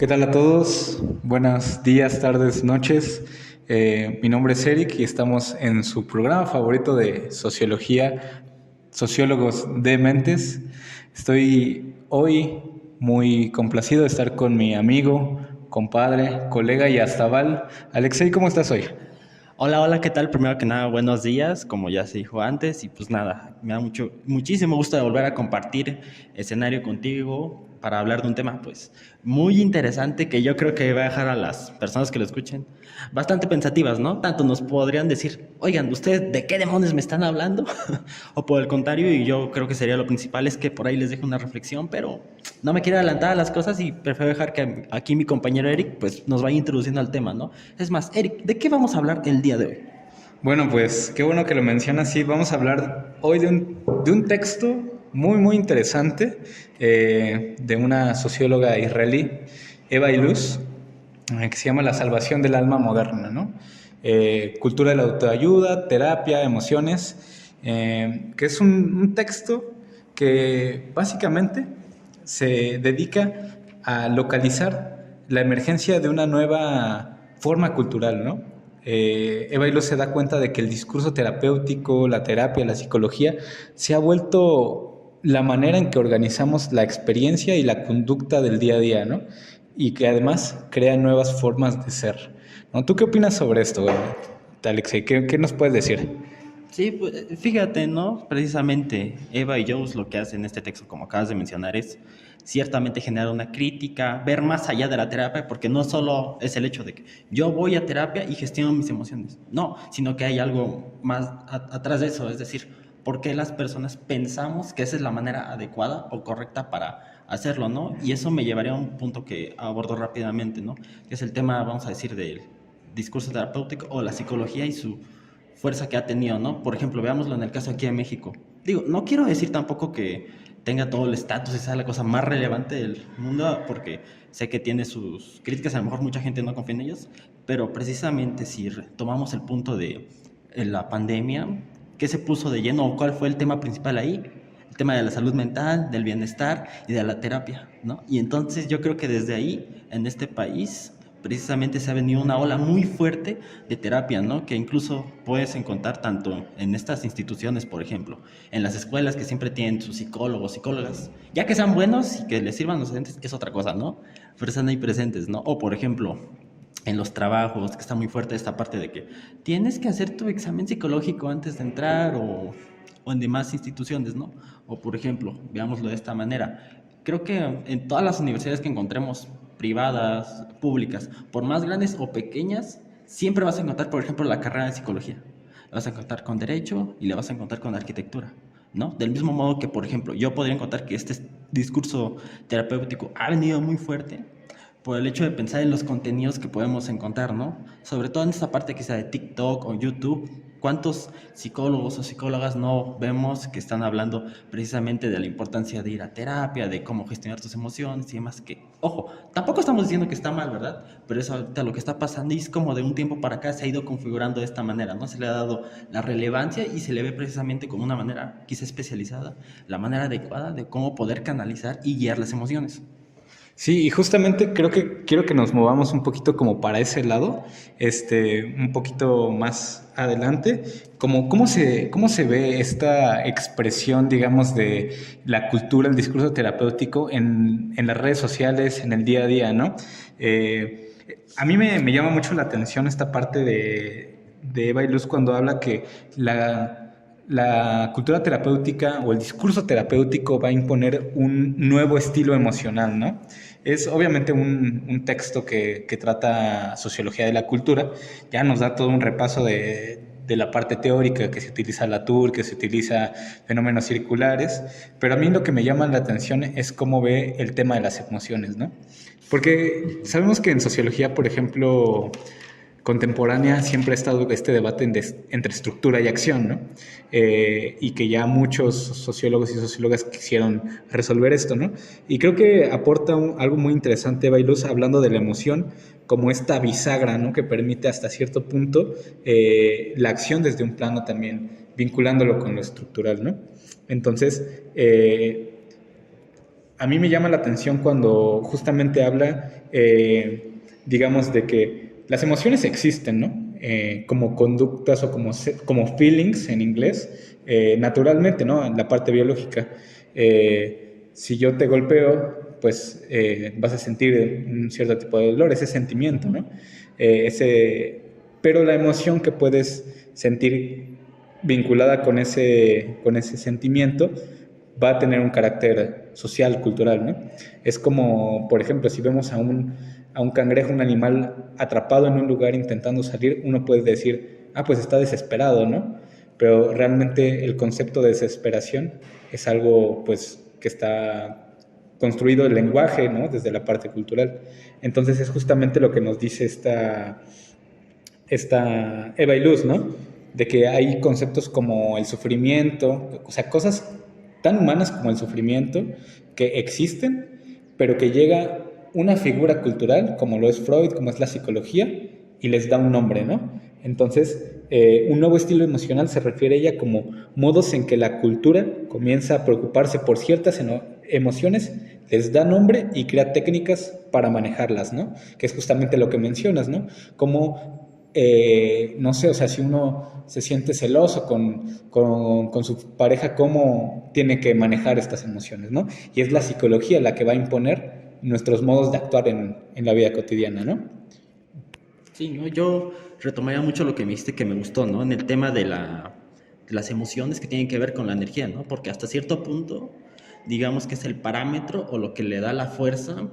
¿Qué tal a todos? Buenos días, tardes, noches. Mi nombre es Eric y estamos en su programa favorito de sociología, Sociólogos de Mentes. Estoy hoy muy complacido de estar con mi amigo, compadre, colega y hasta Val. Alexei, ¿cómo estás hoy? Hola, hola, ¿qué tal? Primero que nada, buenos días, como ya se dijo antes, y pues nada, me da muchísimo gusto de volver a compartir escenario contigo para hablar de un tema pues muy interesante que yo creo que va a dejar a las personas que lo escuchen bastante pensativas, ¿no? Tanto nos podrían decir, oigan, ¿ustedes de qué demonios me están hablando? O por el contrario, y yo creo que sería lo principal, es que por ahí les dejo una reflexión, pero no me quiero adelantar a las cosas y prefiero dejar que aquí mi compañero Eric pues nos vaya introduciendo al tema, ¿no? Es más, Eric, ¿de qué vamos a hablar el día de hoy? Bueno, pues qué bueno que lo mencionas. Sí, vamos a hablar hoy de un texto muy interesante de una socióloga israelí, Eva Iluz, que se llama La salvación del alma moderna, ¿no? Cultura de la autoayuda, terapia, emociones, que es un texto que básicamente se dedica a localizar la emergencia de una nueva forma cultural, ¿no? Eva Iló se da cuenta de que el discurso terapéutico, la terapia, la psicología, se ha vuelto la manera en que organizamos la experiencia y la conducta del día a día, ¿no? Y que además crea nuevas formas de ser, ¿no? ¿Tú qué opinas sobre esto, Alexei? ¿Qué nos puedes decir? Sí, pues, fíjate, ¿no? Precisamente Eva y Jones lo que hacen en este texto, como acabas de mencionar, es ciertamente generar una crítica, ver más allá de la terapia, porque no solo es el hecho de que yo voy a terapia y gestiono mis emociones, no, sino que hay algo más atrás de eso, es decir, por qué las personas pensamos que esa es la manera adecuada o correcta para hacerlo, ¿no? Y eso me llevaría a un punto que abordo rápidamente, ¿no? Que es el tema, vamos a decir, del discurso terapéutico o la psicología y su fuerza que ha tenido, ¿no? Por ejemplo, veámoslo en el caso aquí de México. Digo, no quiero decir tampoco que tenga todo el estatus y sea la cosa más relevante del mundo, porque sé que tiene sus críticas, a lo mejor mucha gente no confía en ellos, pero precisamente si tomamos el punto de la pandemia, ¿qué se puso de lleno o cuál fue el tema principal ahí? El tema de la salud mental, del bienestar y de la terapia, ¿no? Y entonces yo creo que desde ahí, en este país, precisamente se ha venido una ola muy fuerte de terapia, ¿no? Que incluso puedes encontrar tanto en estas instituciones, por ejemplo, en las escuelas que siempre tienen sus psicólogos, psicólogas, ya que sean buenos y que les sirvan a los estudiantes, es otra cosa, ¿no? Pero están ahí presentes, ¿no? O por ejemplo, en los trabajos, que está muy fuerte esta parte de que tienes que hacer tu examen psicológico antes de entrar o en demás instituciones, ¿no? O por ejemplo, veámoslo de esta manera, creo que en todas las universidades que encontremos, privadas, públicas, por más grandes o pequeñas, siempre vas a encontrar, por ejemplo, la carrera de psicología. La vas a encontrar con derecho y la vas a encontrar con arquitectura, ¿no? Del mismo modo que, por ejemplo, yo podría encontrar que este discurso terapéutico ha venido muy fuerte por el hecho de pensar en los contenidos que podemos encontrar, ¿no? Sobre todo en esta parte quizá de TikTok o YouTube, ¿cuántos psicólogos o psicólogas no vemos que están hablando precisamente de la importancia de ir a terapia, de cómo gestionar tus emociones y demás? Que, ojo, tampoco estamos diciendo que está mal, ¿verdad? Pero eso ahorita lo que está pasando y es como de un tiempo para acá se ha ido configurando de esta manera, ¿no? Se le ha dado la relevancia y se le ve precisamente como una manera quizá especializada, la manera adecuada de cómo poder canalizar y guiar las emociones. Sí, y justamente creo que quiero que nos movamos un poquito como para ese lado, un poquito más adelante, como cómo se ve esta expresión, digamos, de la cultura, el discurso terapéutico en las redes sociales, en el día a día, ¿no? A mí me llama mucho la atención esta parte de Eva Iluz cuando habla que la cultura terapéutica o el discurso terapéutico va a imponer un nuevo estilo emocional, ¿no? Es obviamente un texto que trata sociología de la cultura, ya nos da todo un repaso de la parte teórica que se utiliza Latour, que se utiliza fenómenos circulares, pero a mí lo que me llama la atención es cómo ve el tema de las emociones, ¿no? Porque sabemos que en sociología, por ejemplo, contemporánea siempre ha estado este debate entre estructura y acción, ¿no? Y que ya muchos sociólogos y sociólogas quisieron resolver esto, ¿no? Y creo que aporta algo muy interesante Bailuz hablando de la emoción como esta bisagra, ¿no? Que permite hasta cierto punto la acción desde un plano también, vinculándolo con lo estructural, ¿no? Entonces, a mí me llama la atención cuando justamente habla, digamos, de que las emociones existen, ¿no? Como conductas o como feelings en inglés, naturalmente, ¿no? En la parte biológica. Si yo te golpeo, pues vas a sentir un cierto tipo de dolor, ese sentimiento, ¿no? Pero la emoción que puedes sentir vinculada con ese sentimiento va a tener un carácter social, cultural, ¿no? Es como, por ejemplo, si vemos a un cangrejo, un animal atrapado en un lugar intentando salir, uno puede decir, ah, pues está desesperado, ¿no? Pero realmente el concepto de desesperación es algo, pues, que está construido el lenguaje, ¿no? Desde la parte cultural. Entonces es justamente lo que nos dice esta Eva y Luz, ¿no? De que hay conceptos como el sufrimiento, o sea, cosas tan humanas como el sufrimiento que existen, pero que llega una figura cultural, como lo es Freud, como es la psicología, y les da un nombre, ¿no? Entonces, un nuevo estilo emocional se refiere a ella como modos en que la cultura comienza a preocuparse por ciertas emociones, les da nombre y crea técnicas para manejarlas, ¿no? Que es justamente lo que mencionas, ¿no? Como no sé, o sea, si uno se siente celoso con su pareja, ¿cómo tiene que manejar estas emociones, ¿no? Y es la psicología la que va a imponer nuestros modos de actuar en la vida cotidiana, ¿no? Sí, ¿no? Yo retomaría mucho lo que me dijiste que me gustó, ¿no? En el tema de de las emociones que tienen que ver con la energía, ¿no? Porque hasta cierto punto, digamos que es el parámetro o lo que le da la fuerza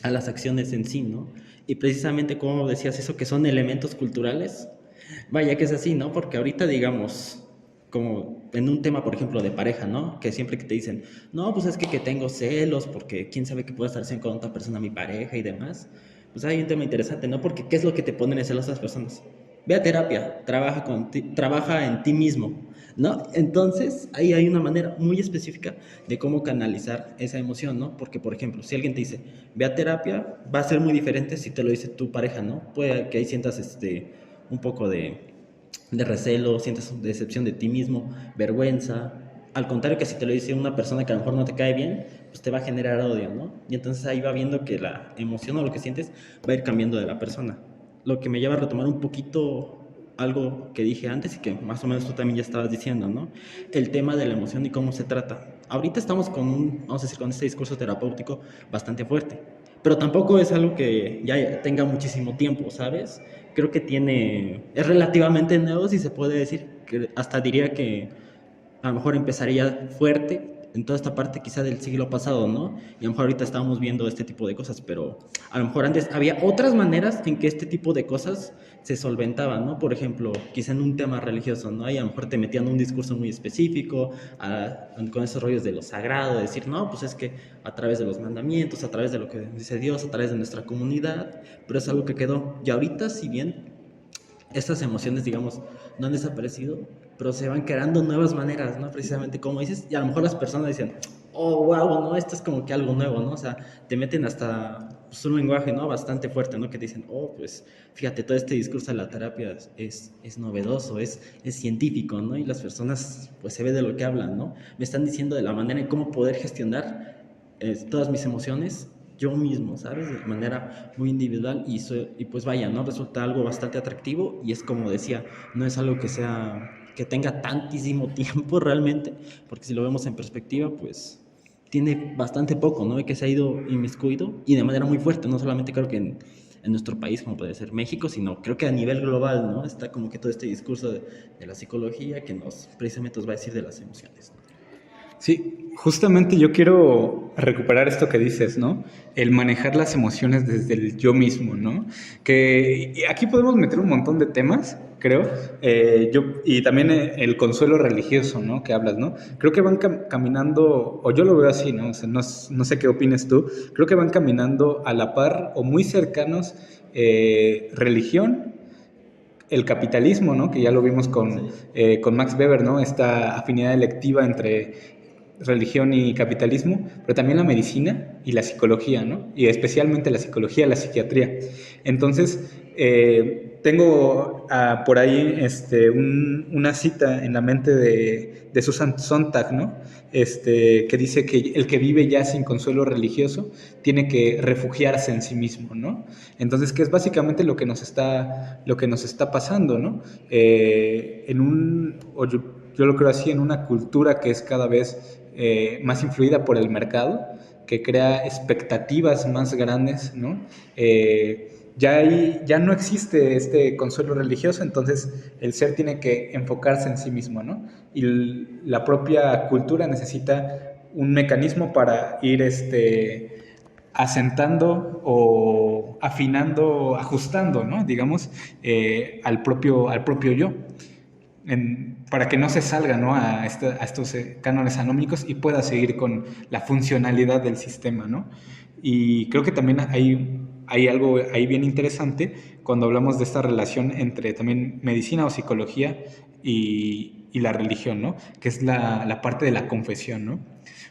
a las acciones en sí, ¿no? Y precisamente como decías eso, que son elementos culturales, vaya que es así, ¿no? Porque ahorita, digamos, como en un tema, por ejemplo, de pareja, ¿no? Que siempre que te dicen, no, pues es que tengo celos, porque quién sabe que pueda estar haciendo con otra persona mi pareja y demás. Pues hay un tema interesante, ¿no? Porque ¿qué es lo que te ponen en celos las personas? Ve a terapia, trabaja en ti mismo, ¿no? Entonces, ahí hay una manera muy específica de cómo canalizar esa emoción, ¿no? Porque, por ejemplo, si alguien te dice, ve a terapia, va a ser muy diferente si te lo dice tu pareja, ¿no? Puede que ahí sientas un poco de recelo, sientas decepción de ti mismo, vergüenza. Al contrario que si te lo dice una persona que a lo mejor no te cae bien, pues te va a generar odio, ¿no? Y entonces ahí va viendo que la emoción o lo que sientes va a ir cambiando de la persona. Lo que me lleva a retomar un poquito algo que dije antes y que más o menos tú también ya estabas diciendo, ¿no? El tema de la emoción y cómo se trata. Ahorita estamos con vamos a decir, con este discurso terapéutico bastante fuerte, pero tampoco es algo que ya tenga muchísimo tiempo, ¿sabes? Creo que es relativamente nuevo, si se puede decir, que hasta diría que a lo mejor empezaría fuerte en toda esta parte quizá del siglo pasado, ¿no? Y a lo mejor ahorita estábamos viendo este tipo de cosas, pero a lo mejor antes había otras maneras en que este tipo de cosas se solventaban, ¿no? Por ejemplo, quizá en un tema religioso, ¿no? Y a lo mejor te metían un discurso muy específico, con esos rollos de lo sagrado, de decir, no, pues es que a través de los mandamientos, a través de lo que dice Dios, a través de nuestra comunidad, pero es algo que quedó. Y ahorita, si bien estas emociones, digamos, no han desaparecido, pero se van creando nuevas maneras, ¿no? Precisamente como dices, y a lo mejor las personas dicen, oh, wow, ¿no? Esto es como que algo nuevo, ¿no? O sea, te meten hasta pues, un lenguaje, ¿no? Bastante fuerte, ¿no? Que dicen, oh, pues, fíjate, todo este discurso de la terapia es novedoso, es científico, ¿no? Y las personas, pues, se ve de lo que hablan, ¿no? Me están diciendo de la manera en cómo poder gestionar todas mis emociones yo mismo, ¿sabes? De manera muy individual y pues vaya, ¿no? Resulta algo bastante atractivo y es como decía, no es algo que tenga tantísimo tiempo realmente, porque si lo vemos en perspectiva, pues tiene bastante poco, ¿no? Y que se ha ido inmiscuido y de manera muy fuerte, no solamente creo que en nuestro país, como puede ser México, sino creo que a nivel global, ¿no? Está como que todo este discurso de la psicología que precisamente nos va a decir de las emociones, ¿no? Sí, justamente yo quiero recuperar esto que dices, ¿no? El manejar las emociones desde el yo mismo, ¿no? Que y aquí podemos meter un montón de temas, creo, y también el consuelo religioso, ¿no? Que hablas, ¿no? Creo que van caminando, o yo lo veo así, ¿no? O sea, no sé qué opines tú, creo que van caminando a la par o muy cercanos religión, el capitalismo, ¿no? Que ya lo vimos Sí. con Max Weber, ¿no? Esta afinidad electiva entre religión y capitalismo, pero también la medicina y la psicología, ¿no? Y especialmente la psicología, la psiquiatría. Entonces, tengo por ahí una cita en la mente de Susan Sontag, ¿no? Que dice que el que vive ya sin consuelo religioso tiene que refugiarse en sí mismo, ¿no? Entonces, que es básicamente lo que nos está pasando, ¿no? Yo lo creo así, en una cultura que es cada vez más influida por el mercado, que crea expectativas más grandes, ¿no? Ya no existe este consuelo religioso, entonces el ser tiene que enfocarse en sí mismo, ¿no? Y la propia cultura necesita un mecanismo para ir asentando o afinando, ajustando, ¿no? Digamos, al propio yo, para que no se salga, ¿no? A estos cánones anómicos y pueda seguir con la funcionalidad del sistema, ¿no? Y creo que también hay algo ahí bien interesante cuando hablamos de esta relación entre también medicina o psicología y la religión, ¿no? Que es la parte de la confesión, ¿no?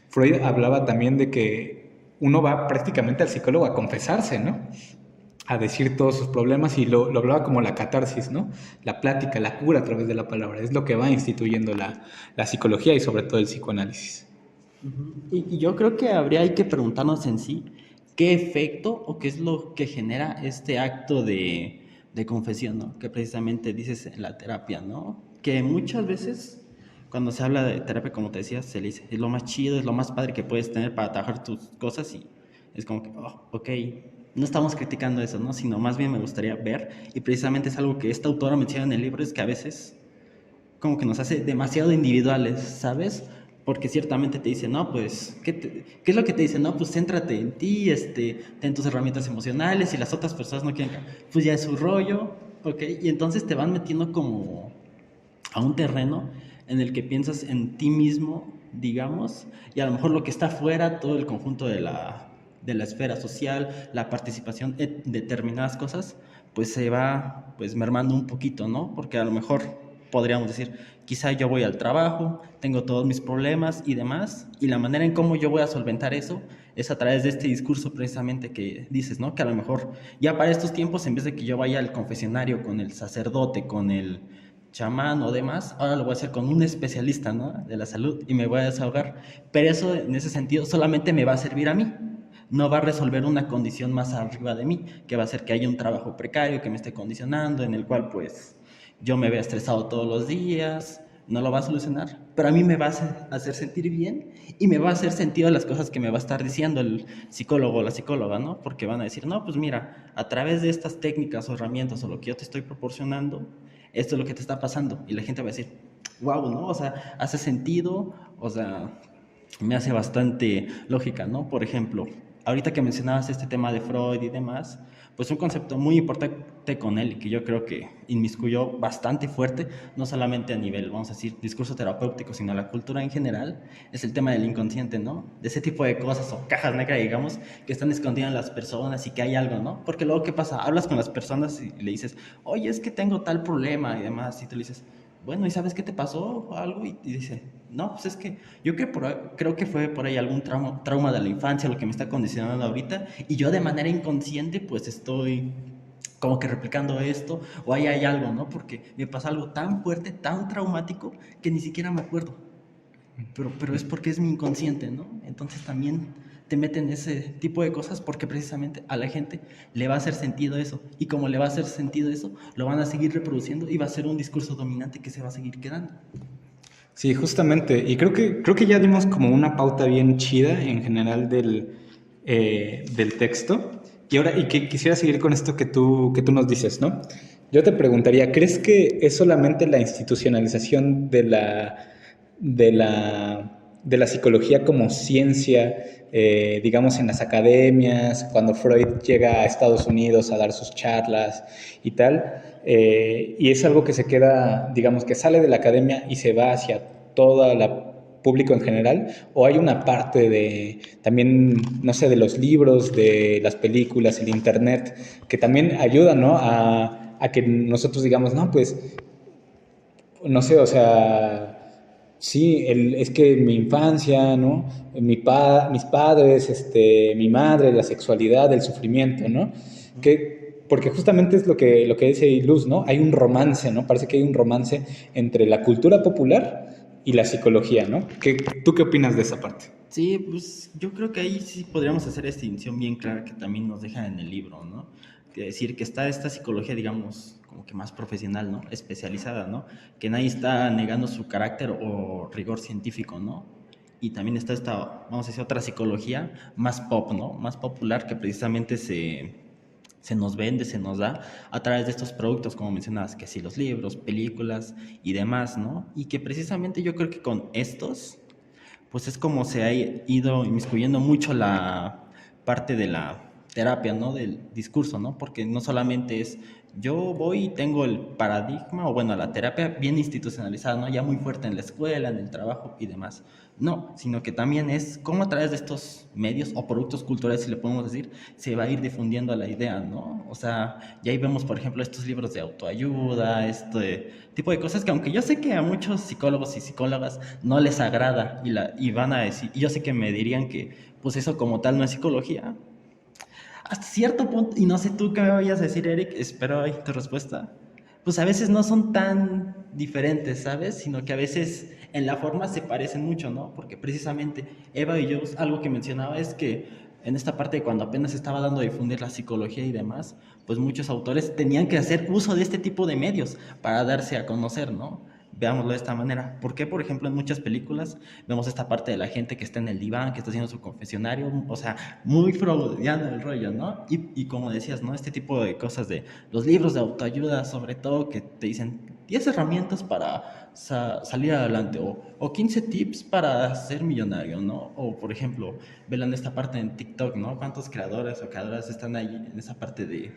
Freud hablaba también de que uno va prácticamente al psicólogo a confesarse, ¿no? A decir todos sus problemas y lo hablaba como la catarsis, ¿no? La plática, la cura a través de la palabra, es lo que va instituyendo la psicología y sobre todo el psicoanálisis. Y yo creo que hay que preguntarnos en sí qué efecto o qué es lo que genera este acto de confesión, ¿no? Que precisamente dices en la terapia, ¿no? Que muchas veces cuando se habla de terapia, como te decía, se le dice, es lo más chido, es lo más padre que puedes tener para atajar tus cosas y es como que, oh, ok, no estamos criticando eso, ¿no? Sino más bien me gustaría ver, y precisamente es algo que esta autora menciona en el libro, es que a veces como que nos hace demasiado individuales, ¿sabes? Porque ciertamente te dice, no, pues, ¿qué es lo que te dice? No, pues céntrate en ti, ten tus herramientas emocionales y las otras personas no quieren, pues ya es su rollo, ¿ok? Y entonces te van metiendo como a un terreno en el que piensas en ti mismo, digamos, y a lo mejor lo que está afuera, todo el conjunto de la esfera social, la participación en determinadas cosas, pues se va pues mermando un poquito, ¿no? Porque a lo mejor podríamos decir, quizá yo voy al trabajo, tengo todos mis problemas y demás, y la manera en cómo yo voy a solventar eso es a través de este discurso precisamente que dices, ¿no? Que a lo mejor ya para estos tiempos, en vez de que yo vaya al confesionario con el sacerdote, con el chamán o demás, ahora lo voy a hacer con un especialista, ¿no? De la salud y me voy a desahogar, pero eso en ese sentido solamente me va a servir a mí, no va a resolver una condición más arriba de mí, que va a hacer que haya un trabajo precario que me esté condicionando, en el cual pues yo me vea estresado todos los días, no lo va a solucionar, pero a mí me va a hacer sentir bien y me va a hacer sentido las cosas que me va a estar diciendo el psicólogo o la psicóloga, ¿no? Porque van a decir, no, pues mira, a través de estas técnicas o herramientas o lo que yo te estoy proporcionando, esto es lo que te está pasando. Y la gente va a decir, wow, ¿no? O sea, hace sentido, o sea, me hace bastante lógica, ¿no? Por ejemplo, ahorita que mencionabas este tema de Freud y demás, pues un concepto muy importante con él y que yo creo que inmiscuyó bastante fuerte, no solamente a nivel, vamos a decir, discurso terapéutico, sino a la cultura en general, es el tema del inconsciente, ¿no? De ese tipo de cosas o cajas negras, digamos, que están escondidas en las personas y que hay algo, ¿no? Porque luego, ¿qué pasa? Hablas con las personas y le dices, oye, es que tengo tal problema y demás, y tú le dices, bueno, ¿y sabes qué te pasó o algo? Y dice, no, pues es que yo creo que fue por ahí algún trauma de la infancia lo que me está condicionando ahorita y yo de manera inconsciente pues estoy como que replicando esto o ahí hay algo, ¿no? Porque me pasa algo tan fuerte, tan traumático que ni siquiera me acuerdo. Pero es porque es mi inconsciente, ¿no? Entonces también te meten ese tipo de cosas porque precisamente a la gente le va a hacer sentido eso. Y como le va a hacer sentido eso, lo van a seguir reproduciendo y va a ser un discurso dominante que se va a seguir quedando. Sí, justamente. Y creo que ya dimos como una pauta bien chida en general del texto. Y que quisiera seguir con esto que tú nos dices, ¿no? Yo te preguntaría, ¿crees que es solamente la institucionalización de la psicología como ciencia, digamos en las academias, cuando Freud llega a Estados Unidos a dar sus charlas y tal, y es algo que se queda, digamos que sale de la academia y se va hacia todo el público en general, o hay una parte de también, no sé, de los libros, de las películas, el internet, que también ayudan, ¿no? A que nosotros digamos, no, pues, no sé, o sea, sí, es que mi infancia, ¿no? Mis padres, mi madre, la sexualidad, el sufrimiento, ¿no? porque justamente es lo que dice Luz, ¿no? Hay un romance, ¿no? Parece que hay un romance entre la cultura popular y la psicología, ¿no? ¿Tú qué opinas de esa parte? Sí, pues yo creo que ahí sí podríamos hacer esta distinción bien clara que también nos dejan en el libro, ¿no? Que decir que está esta psicología, digamos, como que más profesional, ¿no? Especializada, ¿no? Que nadie está negando su carácter o rigor científico, ¿no? Y también está esta, vamos a decir, otra psicología más pop, ¿no? Más popular que precisamente se nos vende, se nos da a través de estos productos, como mencionabas, que sí, los libros, películas y demás, ¿no? Y que precisamente yo creo que con estos pues es como se ha ido inmiscuyendo mucho la parte de la terapia, ¿no? Del discurso, ¿no? Porque no solamente es yo voy y tengo el paradigma, o bueno, la terapia bien institucionalizada, ¿no? Ya muy fuerte en la escuela, en el trabajo y demás. No, sino que también es cómo a través de estos medios o productos culturales, si le podemos decir, se va a ir difundiendo la idea, ¿no? O sea, ya ahí vemos, por ejemplo, estos libros de autoayuda, este tipo de cosas que aunque yo sé que a muchos psicólogos y psicólogas no les agrada y van a decir, y yo sé que me dirían que pues eso como tal no es psicología, hasta cierto punto, y no sé tú qué me vayas a decir, Eric, espero ahí tu respuesta, pues a veces no son tan diferentes, ¿sabes? Sino que a veces en la forma se parecen mucho, ¿no? Porque precisamente Eva y yo, algo que mencionaba es que en esta parte de cuando apenas estaba dando a difundir la psicología y demás, pues muchos autores tenían que hacer uso de este tipo de medios para darse a conocer, ¿no? Veámoslo de esta manera. ¿Por qué, por ejemplo, en muchas películas vemos esta parte de la gente que está en el diván, que está haciendo su confesionario? O sea, muy freudiano el rollo, ¿no? Y como decías, ¿no? Este tipo de cosas de los libros de autoayuda, sobre todo, que te dicen 10 herramientas para salir adelante o 15 tips para ser millonario, ¿no? O, por ejemplo, vean esta parte en TikTok, ¿no? ¿Cuántos creadores o creadoras están ahí en esa parte de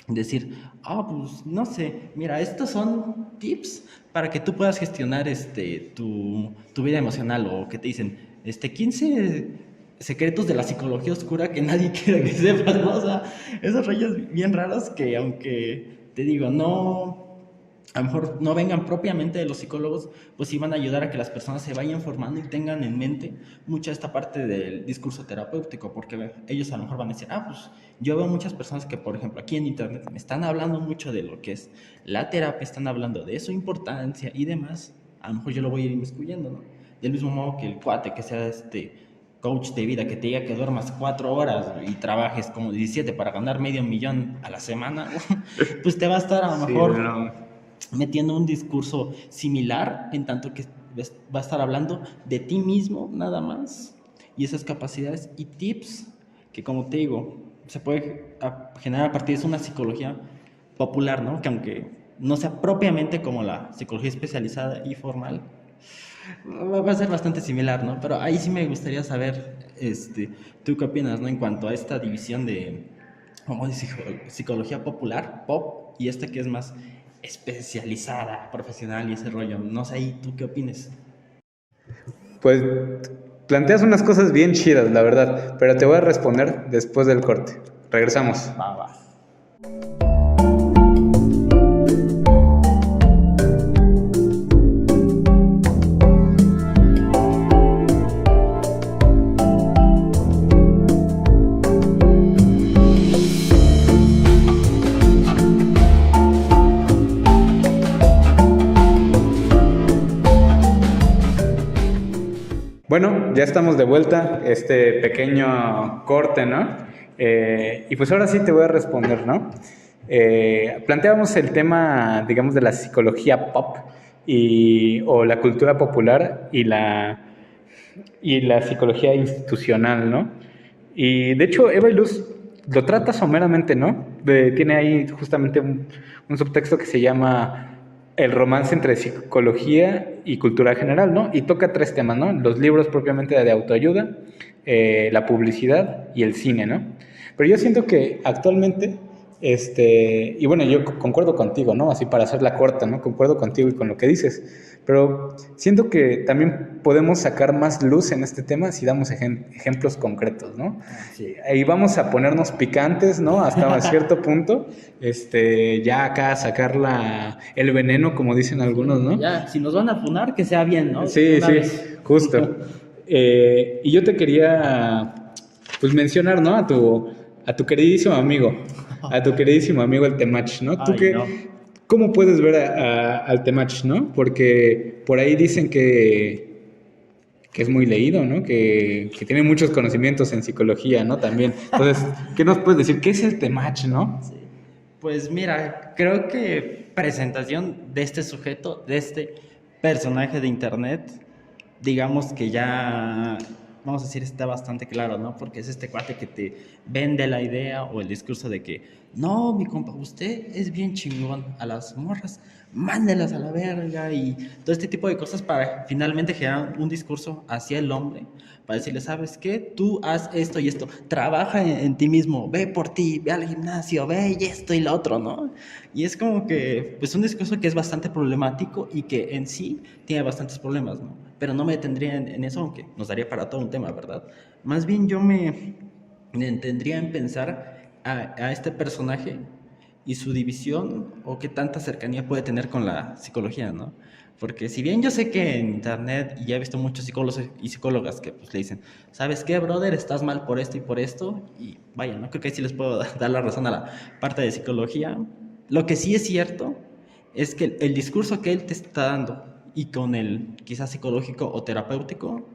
decir, pues no sé, mira, estos son tips para que tú puedas gestionar tu vida emocional o que te dicen, 15 secretos de la psicología oscura que nadie quiere que sepas, ¿no? O sea, esos rollos bien raros que aunque te digo, no, a lo mejor no vengan propiamente de los psicólogos, pues sí van a ayudar a que las personas se vayan formando y tengan en mente mucha esta parte del discurso terapéutico, porque ellos a lo mejor van a decir, pues yo veo muchas personas que, por ejemplo, aquí en internet me están hablando mucho de lo que es la terapia, están hablando de su importancia y demás, a lo mejor yo lo voy a ir inmiscuyendo, ¿no? Del mismo modo que el cuate que sea coach de vida que te diga que duermas 4 horas y trabajes como 17 para ganar $500,000 a la semana, pues te va a estar a lo mejor metiendo un discurso similar, en tanto que va a estar hablando de ti mismo nada más y esas capacidades y tips que, como te digo, se puede generar a partir de una psicología popular, ¿no? Que aunque no sea propiamente como la psicología especializada y formal, va a ser bastante similar, ¿no? Pero ahí sí me gustaría saber, ¿tú qué opinas, ¿no? En cuanto a esta división de, como dice, psicología popular, pop, y esta que es más especializada, profesional y ese rollo. No sé, ¿y tú qué opinas? Pues planteas unas cosas bien chidas, la verdad, pero te voy a responder después del corte. Regresamos. Va. Bueno, ya estamos de vuelta, este pequeño corte, ¿no? Y pues ahora sí te voy a responder, ¿no? Planteábamos el tema, digamos, de la psicología pop o la cultura popular y la psicología institucional, ¿no? Y de hecho, Eva y Luz lo trata someramente, ¿no? Tiene ahí justamente un subtexto que se llama el romance entre psicología y cultura general, ¿no? Y toca 3 temas, ¿no? Los libros propiamente de autoayuda, la publicidad y el cine, ¿no? Pero yo siento que actualmente, y bueno, yo concuerdo contigo, ¿no? Así para hacerla corta, ¿no? Concuerdo contigo y con lo que dices, pero siento que también podemos sacar más luz en este tema si damos ejemplos concretos, ¿no? Sí. Ahí vamos a ponernos picantes, ¿no? Hasta cierto punto, ya acá sacar el veneno, como dicen algunos, ¿no? Ya, si nos van a funar, que sea bien, ¿no? Sí, Una sí, vez. justo. Y yo te quería, pues, mencionar, ¿no? A tu queridísimo amigo, a tu queridísimo amigo el Temach, ¿no? ¿Tú Ay, qué, no. cómo puedes ver al Temach, ¿no? Porque por ahí dicen que es muy leído, ¿no? Que tiene muchos conocimientos en psicología, ¿no? También. Entonces, ¿qué nos puedes decir? ¿Qué es el Temach, no? Sí. Pues mira, creo que presentación de este sujeto, de este personaje de internet, digamos que ya, vamos a decir, está bastante claro, ¿no? Porque es este cuate que te vende la idea o el discurso de que, no, mi compa, usted es bien chingón a las morras, mándelas a la verga y todo este tipo de cosas para finalmente generar un discurso hacia el hombre, para decirle, ¿sabes qué? Tú haz esto y esto, trabaja en ti mismo, ve por ti, ve al gimnasio, ve y esto y lo otro, ¿no? Y es como que, pues un discurso que es bastante problemático y que en sí tiene bastantes problemas, ¿no? Pero no me detendría en eso, aunque nos daría para todo un tema, ¿verdad? Más bien yo me detendría en pensar a este personaje y su división o qué tanta cercanía puede tener con la psicología, ¿no? Porque si bien yo sé que en internet, y ya he visto muchos psicólogos y psicólogas que pues le dicen, ¿sabes qué, brother? Estás mal por esto, y vaya, no creo que ahí sí les puedo dar la razón a la parte de psicología. Lo que sí es cierto es que el discurso que él te está dando y con el quizás psicológico o terapéutico,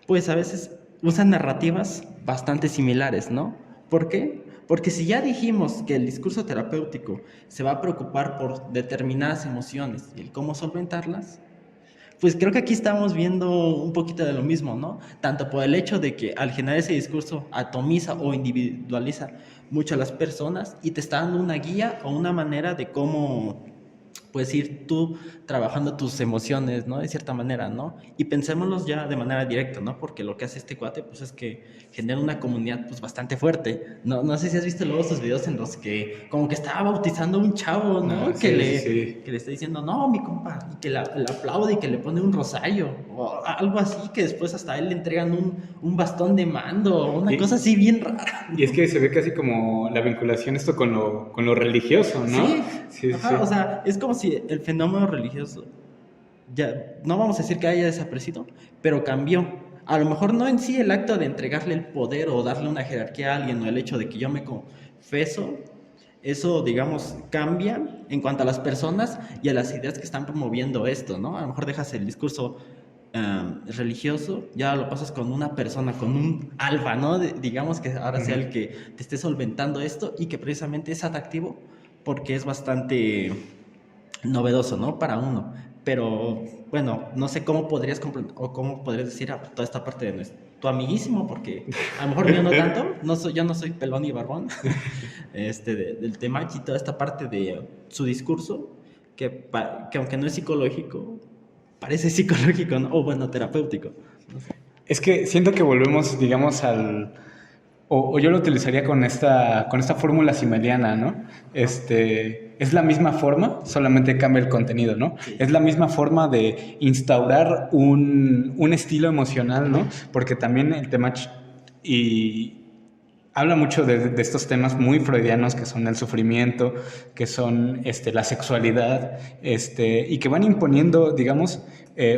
pues a veces usan narrativas bastante similares, ¿no? ¿Por qué? Porque si ya dijimos que el discurso terapéutico se va a preocupar por determinadas emociones y el cómo solventarlas, pues creo que aquí estamos viendo un poquito de lo mismo, ¿no? Tanto por el hecho de que al generar ese discurso atomiza o individualiza mucho a las personas y te está dando una guía o una manera de cómo puedes ir tú trabajando tus emociones, ¿no? De cierta manera, ¿no? Y pensémoslos ya de manera directa, ¿no? Porque lo que hace este cuate, pues es que genera una comunidad, pues bastante fuerte. No sé si has visto luego sus videos en los que como que estaba bautizando a un chavo, Ah, ¿no? sí, sí, sí. Que le está diciendo, no, mi compa, y que le aplaude y que le pone un rosario, o algo así, que después hasta a él le entregan un bastón de mando, o una cosa Y, así bien rara. y es que se ve casi como la vinculación esto con lo religioso, ¿no? Sí, Sí, sí. ajá, o sea, es como si el fenómeno religioso, ya, no vamos a decir que haya desaparecido, pero cambió. A lo mejor no en sí el acto de entregarle el poder o darle una jerarquía a alguien o el hecho de que yo me confeso, eso, digamos, cambia en cuanto a las personas y a las ideas que están promoviendo esto, ¿no? A lo mejor dejas el discurso religioso, ya lo pasas con una persona, con un alfa, ¿no? Digamos que ahora sea Ujú. el que te esté solventando esto y que precisamente es atractivo porque es bastante novedoso, ¿no? Para uno. Pero bueno, no sé cómo podrías comprender o cómo podrías decir a toda esta parte de tu amiguísimo, porque a lo mejor mío no tanto, yo no soy pelón y barbón, del tema y toda esta parte de su discurso, que aunque no es psicológico, parece psicológico, ¿no? O bueno, terapéutico. No sé. Es que siento que volvemos, digamos, o yo lo utilizaría con esta fórmula simeliana, ¿no? Ajá. Es la misma forma, solamente cambia el contenido, ¿no? Sí. Es la misma forma de instaurar un estilo emocional, ¿no? Porque también el tema y habla mucho de estos temas muy freudianos que son el sufrimiento, que son la sexualidad, y que van imponiendo, digamos,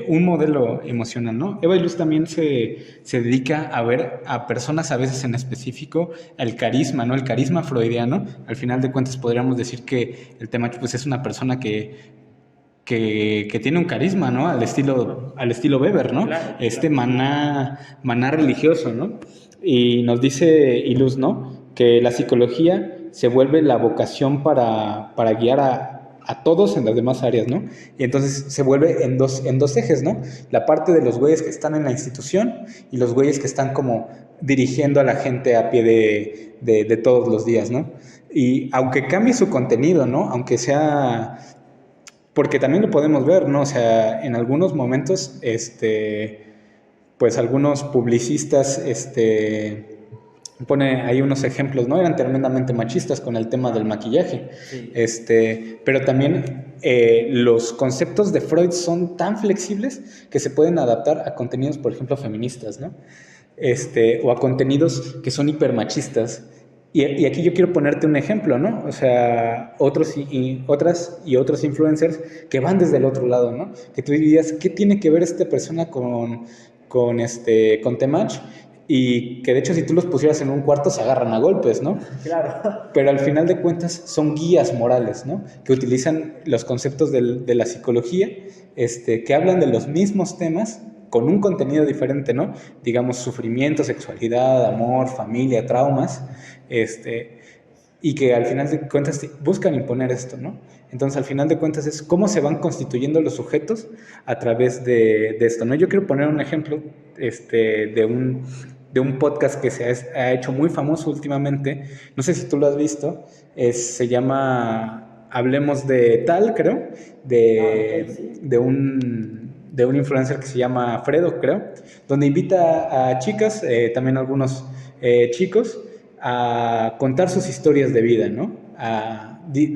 un modelo emocional, ¿no? Eva Iluz también se dedica a ver a personas a veces en específico el carisma, ¿no? El carisma freudiano. Al final de cuentas podríamos decir que el tema pues, es una persona que tiene un carisma, ¿no? Al estilo Weber, ¿no? Claro, Este claro. maná religioso, ¿no? Y nos dice Iluz, ¿no? Que la psicología se vuelve la vocación para guiar a todos en las demás áreas, ¿no? Y entonces se vuelve en dos ejes, ¿no? La parte de los güeyes que están en la institución y los güeyes que están como dirigiendo a la gente a pie de todos los días, ¿no? Y aunque cambie su contenido, ¿no? Aunque sea porque también lo podemos ver, ¿no? O sea, en algunos momentos, pues algunos publicistas, pone ahí unos ejemplos, ¿no? Eran tremendamente machistas con el tema del maquillaje. Sí. Pero también los conceptos de Freud son tan flexibles que se pueden adaptar a contenidos, por ejemplo, feministas, ¿no? O a contenidos que son hipermachistas. Y aquí yo quiero ponerte un ejemplo, ¿no? O sea, otras y otros influencers que van desde el otro lado, ¿no? Que tú dirías, ¿qué tiene que ver esta persona con Temach? y que de hecho si tú los pusieras en un cuarto se agarran a golpes, ¿no? Claro. Pero al final de cuentas son guías morales, ¿no? Que utilizan los conceptos de la psicología, que hablan de los mismos temas con un contenido diferente, ¿no? Digamos, sufrimiento, sexualidad, amor, familia, traumas, y que al final de cuentas buscan imponer esto, ¿no? Entonces, al final de cuentas es cómo se van constituyendo los sujetos a través de esto, ¿no? Yo quiero poner un ejemplo de un podcast que ha hecho muy famoso últimamente, no sé si tú lo has visto, se llama Hablemos de Tal, creo, Okay, sí. de un influencer que se llama Fredo, creo, donde invita a chicas, también algunos chicos, a contar sus historias de vida, ¿no?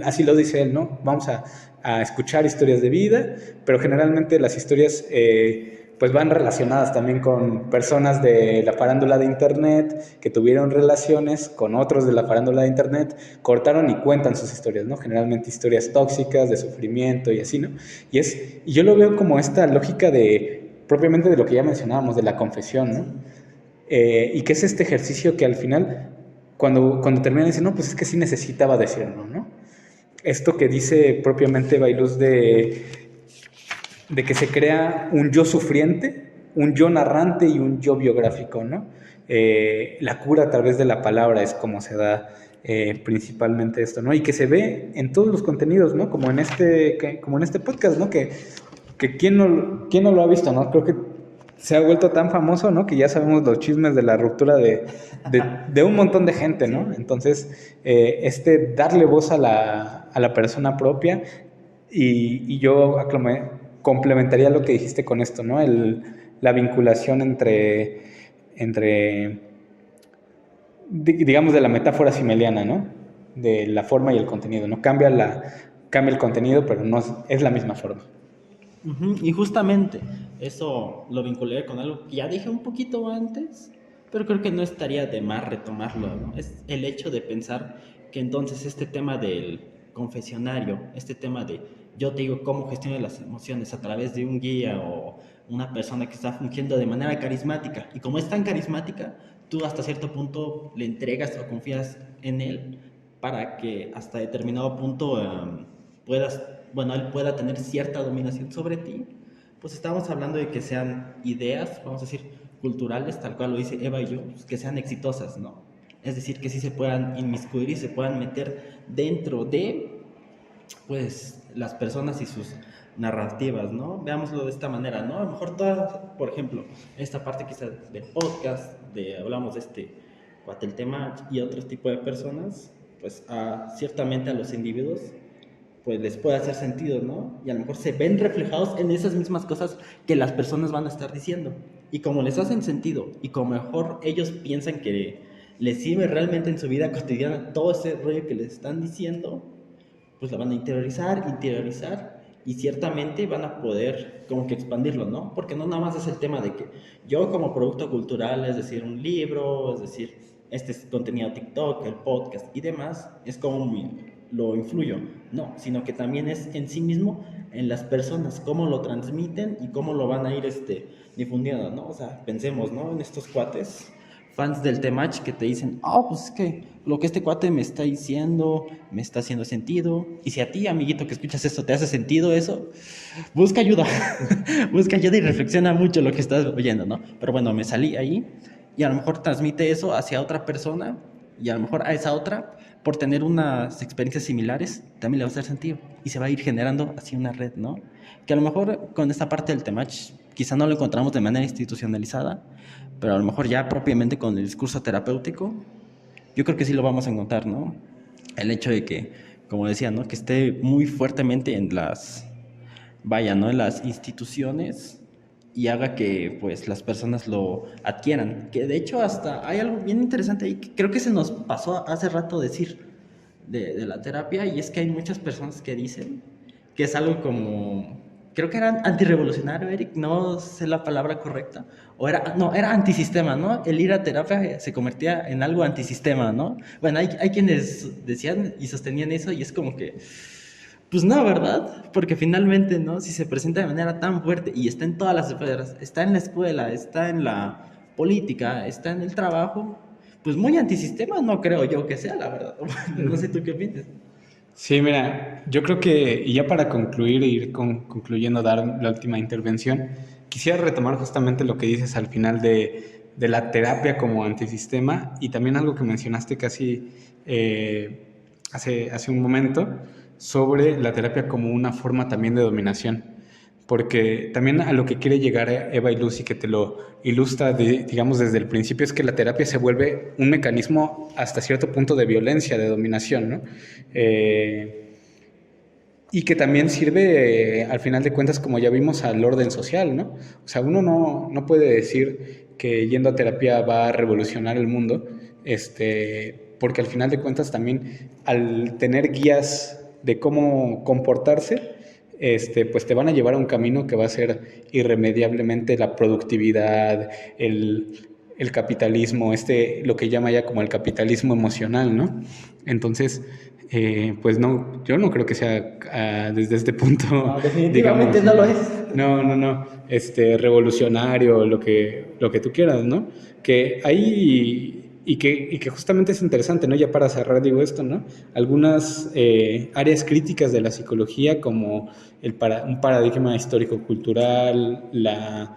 Así lo dice él, ¿no? Vamos a escuchar historias de vida, pero generalmente las historias pues van relacionadas también con personas de la farándula de internet que tuvieron relaciones con otros de la farándula de internet, cortaron y cuentan sus historias, ¿no? Generalmente historias tóxicas, de sufrimiento y así, ¿no? Y yo lo veo como esta lógica propiamente de lo que ya mencionábamos, de la confesión, ¿no? Y que es este ejercicio que al final, cuando terminan, dicen, no, pues es que sí necesitaba decirlo, ¿no? Esto que dice propiamente Bailuz de que se crea un yo sufriente, un yo narrante y un yo biográfico, ¿no? La cura a través de la palabra es como se da principalmente esto, ¿no? Y que se ve en todos los contenidos, ¿no? Como en este podcast, ¿no? Que quién no lo ha visto, ¿no? Creo que se ha vuelto tan famoso, ¿no? Que ya sabemos los chismes de la ruptura de un montón de gente, ¿no? Entonces, darle voz a la persona propia y yo complementaría lo que dijiste con esto, ¿no? La vinculación entre digamos, de la metáfora simeliana, ¿no? De la forma y el contenido, ¿no? Cambia el contenido, pero no es la misma forma. Ujú. Y justamente eso lo vinculé con algo que ya dije un poquito antes, pero creo que no estaría de más retomarlo, ¿no? Es el hecho de pensar que entonces este tema del confesionario, este tema de yo te digo cómo gestiono las emociones a través de un guía o una persona que está fungiendo de manera carismática, y como es tan carismática, tú hasta cierto punto le entregas o confías en él para que hasta determinado punto puedas, bueno, él pueda tener cierta dominación sobre ti, pues estamos hablando de que sean ideas, vamos a decir, culturales, tal cual lo dice Eva y yo, pues, que sean exitosas, ¿no? Es decir, que sí se puedan inmiscuir y se puedan meter dentro de, pues, las personas y sus narrativas, ¿no? Veámoslo de esta manera, ¿no? A lo mejor todas, por ejemplo, esta parte quizás del podcast, hablamos de el tema y otros tipos de personas, pues ciertamente a los individuos pues les puede hacer sentido, ¿no? Y a lo mejor se ven reflejados en esas mismas cosas que las personas van a estar diciendo. Y como les hacen sentido y como mejor ellos piensan que les sirve realmente en su vida cotidiana todo ese rollo que les están diciendo, pues la van a interiorizar y ciertamente van a poder como que expandirlo, ¿no? Porque no nada más es el tema de que yo como producto cultural, es decir, un libro, es decir, este es contenido TikTok, el podcast y demás, es como lo influyo, no, sino que también es en sí mismo, en las personas, cómo lo transmiten y cómo lo van a ir difundiendo, ¿no? O sea, pensemos, ¿no? En estos cuates fans del Temach que te dicen, pues es que lo que este cuate me está diciendo me está haciendo sentido. Y si a ti, amiguito, que escuchas esto, te hace sentido eso, busca ayuda. Busca ayuda y reflexiona mucho lo que estás oyendo, ¿no? Pero bueno, me salí ahí y a lo mejor transmite eso hacia otra persona y a lo mejor a esa otra, por tener unas experiencias similares, también le va a hacer sentido. Y se va a ir generando así una red, ¿no? Que a lo mejor con esta parte del Temach quizá no lo encontramos de manera institucionalizada, pero a lo mejor ya propiamente con el discurso terapéutico, yo creo que sí lo vamos a encontrar, ¿no? El hecho de que, como decía, ¿no? Que esté muy fuertemente en ¿no? En las instituciones y haga que, pues, las personas lo adquieran. Que de hecho hasta hay algo bien interesante ahí que creo que se nos pasó hace rato decir de la terapia, y es que hay muchas personas que dicen que es algo como, creo que era antirrevolucionario, Eric, no sé la palabra correcta, o era, no, era antisistema, ¿no? El ir a terapia se convertía en algo antisistema, ¿no? Bueno, hay quienes decían y sostenían eso y es como que, pues no, ¿verdad? Porque finalmente, ¿no? Si se presenta de manera tan fuerte y está en todas las esferas, está en la escuela, está en la política, está en el trabajo, pues muy antisistema no creo yo que sea, la verdad. No sé tú qué piensas. Sí, mira, yo creo que, y ya para concluir e ir concluyendo, dar la última intervención, quisiera retomar justamente lo que dices al final de la terapia como antisistema y también algo que mencionaste casi hace un momento sobre la terapia como una forma también de dominación. Porque también a lo que quiere llegar Eva Iluz y que te lo ilustra, digamos, desde el principio, es que la terapia se vuelve un mecanismo hasta cierto punto de violencia, de dominación, ¿no? Y que también sirve, al final de cuentas, como ya vimos, al orden social, ¿no? O sea, uno no puede decir que yendo a terapia va a revolucionar el mundo, porque al final de cuentas también al tener guías de cómo comportarse, pues te van a llevar a un camino que va a ser irremediablemente la productividad, el capitalismo, lo que llama ya como el capitalismo emocional, ¿no? Entonces, pues no, yo no creo que sea desde este punto, No, definitivamente digamos, no lo es. no, revolucionario, lo que tú quieras, ¿no? Que hay, y que justamente es interesante, ¿no? Ya para cerrar digo esto, ¿no? Algunas áreas críticas de la psicología como un paradigma histórico-cultural, la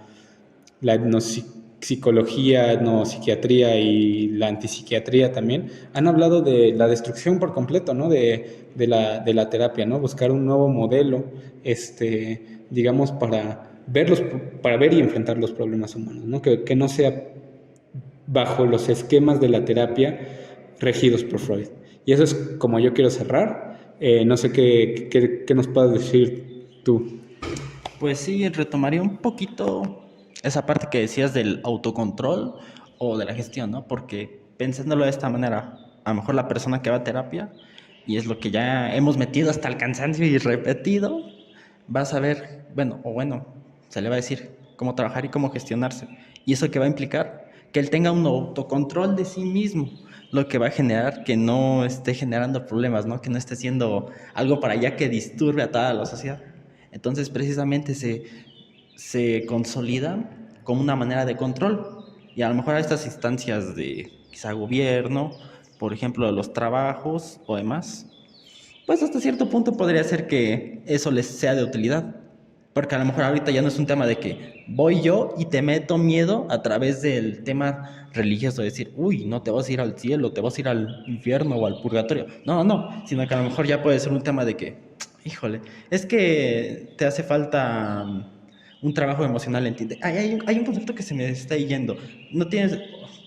etnopsicología, etnopsiquiatría y la antipsiquiatría también, han hablado de la destrucción por completo, ¿no? De la terapia, ¿no? Buscar un nuevo modelo, digamos, para ver y enfrentar los problemas humanos, ¿no? Que no sea bajo los esquemas de la terapia regidos por Freud. Y eso es como yo quiero cerrar. No sé qué nos puedas decir tú. Pues sí, retomaría un poquito esa parte que decías del autocontrol o de la gestión, ¿no? Porque pensándolo de esta manera, a lo mejor la persona que va a terapia, y es lo que ya hemos metido hasta el cansancio y repetido, va a saber, bueno, se le va a decir cómo trabajar y cómo gestionarse. Y eso que va a implicar que él tenga un autocontrol de sí mismo, lo que va a generar que no esté generando problemas, ¿no? Que no esté haciendo algo para allá que disturbe a toda la sociedad. Entonces, precisamente se consolida como una manera de control. Y a lo mejor a estas instancias de quizá gobierno, por ejemplo, los trabajos o demás, pues hasta cierto punto podría ser que eso les sea de utilidad. Porque a lo mejor ahorita ya no es un tema de que voy yo y te meto miedo a través del tema religioso, de decir, uy, no te vas a ir al cielo, te vas a ir al infierno o al purgatorio. No, sino que a lo mejor ya puede ser un tema de que, híjole, es que te hace falta un trabajo emocional, ¿entiendes? Hay un concepto que se me está yendo. No tienes,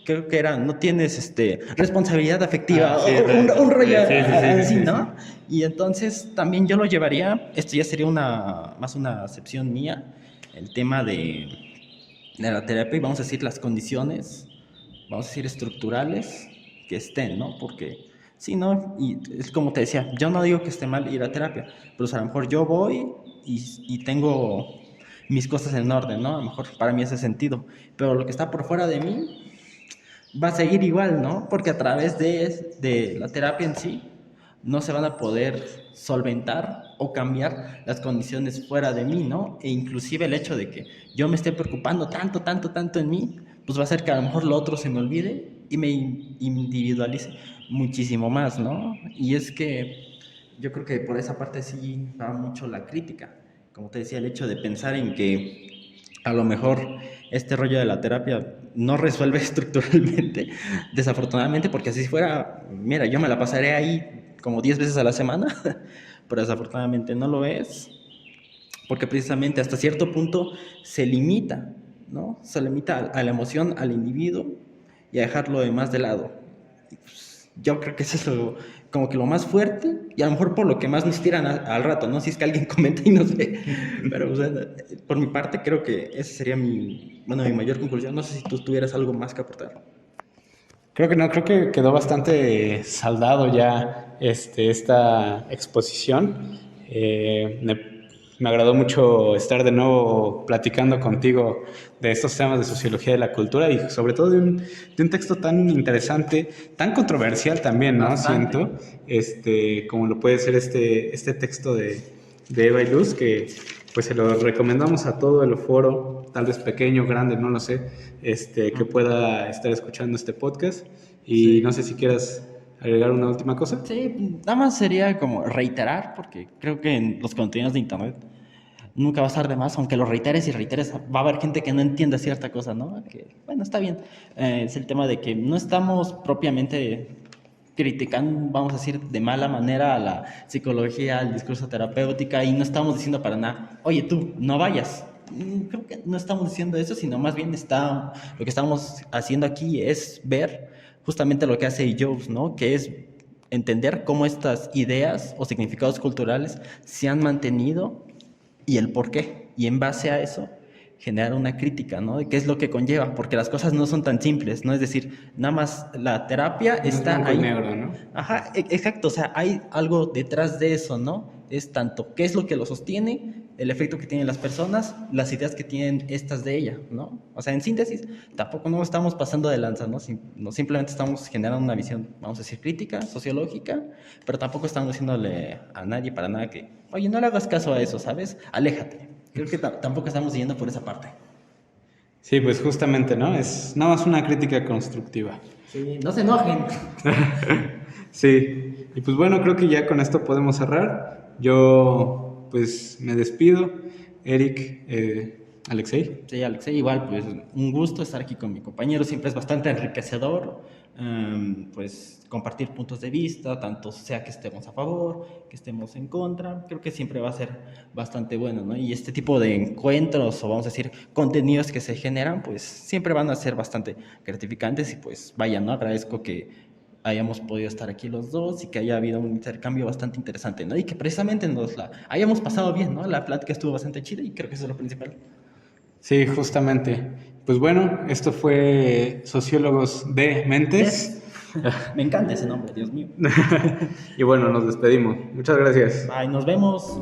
creo que era, no tienes responsabilidad afectiva, Sí, un rollo así, sí. ¿no? Y entonces también yo lo llevaría, esto ya sería más una acepción mía, el tema de la terapia y vamos a decir las condiciones, vamos a decir estructurales que estén, ¿no? Porque sí, ¿no? Y es como te decía, yo no digo que esté mal ir a terapia, pero o sea, a lo mejor yo voy y tengo mis cosas en orden, ¿no? A lo mejor para mí hace sentido, pero lo que está por fuera de mí va a seguir igual, ¿no? Porque a través de la terapia en sí no se van a poder solventar o cambiar las condiciones fuera de mí, ¿no? E inclusive el hecho de que yo me esté preocupando tanto en mí, pues va a hacer que a lo mejor lo otro se me olvide y me individualice muchísimo más, ¿no? Y es que yo creo que por esa parte sí va mucho la crítica. Como te decía, el hecho de pensar en que a lo mejor este rollo de la terapia no resuelve estructuralmente, desafortunadamente, porque así fuera, mira, yo me la pasaré ahí como 10 veces a la semana, pero desafortunadamente no lo es, porque precisamente hasta cierto punto se limita, ¿no? Se limita a la emoción, al individuo y a dejar lo demás de lado. Yo creo que eso es como que lo más fuerte y a lo mejor por lo que más nos tiran al rato, ¿no? Si es que alguien comenta y no sé. Pero, o sea, por mi parte creo que esa sería mi mayor conclusión. No sé si tú tuvieras algo más que aportar. Creo que no, creo que quedó bastante saldado ya esta exposición. Me agradó mucho estar de nuevo platicando contigo de estos temas de sociología de la cultura y sobre todo de un texto tan interesante, tan controversial también, ¿no? Bastante. Siento, como lo puede ser este texto de Eva Iluz, que pues se lo recomendamos a todo el foro tal vez pequeño, grande, no lo sé, que pueda estar escuchando este podcast. Y no sé si quieras agregar una última cosa. Sí, nada más sería como reiterar, porque creo que en los contenidos de internet nunca va a estar de más, aunque lo reiteres y reiteres, va a haber gente que no entienda cierta cosa, ¿no? Que, bueno, está bien. Es el tema de que no estamos propiamente criticando, vamos a decir, de mala manera a la psicología, al discurso terapéutica, y no estamos diciendo para nada, oye tú, no vayas. Creo que no estamos diciendo eso, sino más bien lo que estamos haciendo aquí es ver justamente lo que hace Jobs, ¿no? Que es entender cómo estas ideas o significados culturales se han mantenido y el por qué. Y en base a eso, generar una crítica, ¿no? De qué es lo que conlleva, porque las cosas no son tan simples, ¿no? Es decir, nada más la terapia No es está blanco y ahí. negro, ¿no? Ajá, exacto, o sea, hay algo detrás de eso, ¿no? Es tanto qué es lo que lo sostiene, el efecto que tienen las personas, las ideas que tienen estas de ella, ¿no? O sea, en síntesis, tampoco no estamos pasando de lanza, ¿no? No simplemente estamos generando una visión, vamos a decir, crítica, sociológica, pero tampoco estamos diciéndole a nadie para nada que, oye, no le hagas caso a eso, ¿sabes? Aléjate. Creo que tampoco estamos yendo por esa parte. Sí, pues justamente, ¿no? Es nada más una crítica constructiva. Sí, no se enojen. Sí, y pues bueno, creo que ya con esto podemos cerrar. Yo pues me despido. Eric, Alexei. Sí, Alexei, igual, pues un gusto estar aquí con mi compañero, siempre es bastante enriquecedor, pues compartir puntos de vista, tanto sea que estemos a favor, que estemos en contra, creo que siempre va a ser bastante bueno, ¿no? Y este tipo de encuentros, o vamos a decir, contenidos que se generan, pues siempre van a ser bastante gratificantes y pues vaya, ¿no? Agradezco que hayamos podido estar aquí los dos y que haya habido un intercambio bastante interesante, ¿no? Y que precisamente nos la hayamos pasado bien, ¿no? La plática estuvo bastante chida y creo que eso es lo principal. Sí, justamente. Pues bueno, esto fue Sociólogos de Mentes. Me encanta ese nombre, Dios mío. Y bueno, nos despedimos. Muchas gracias. Bye, nos vemos.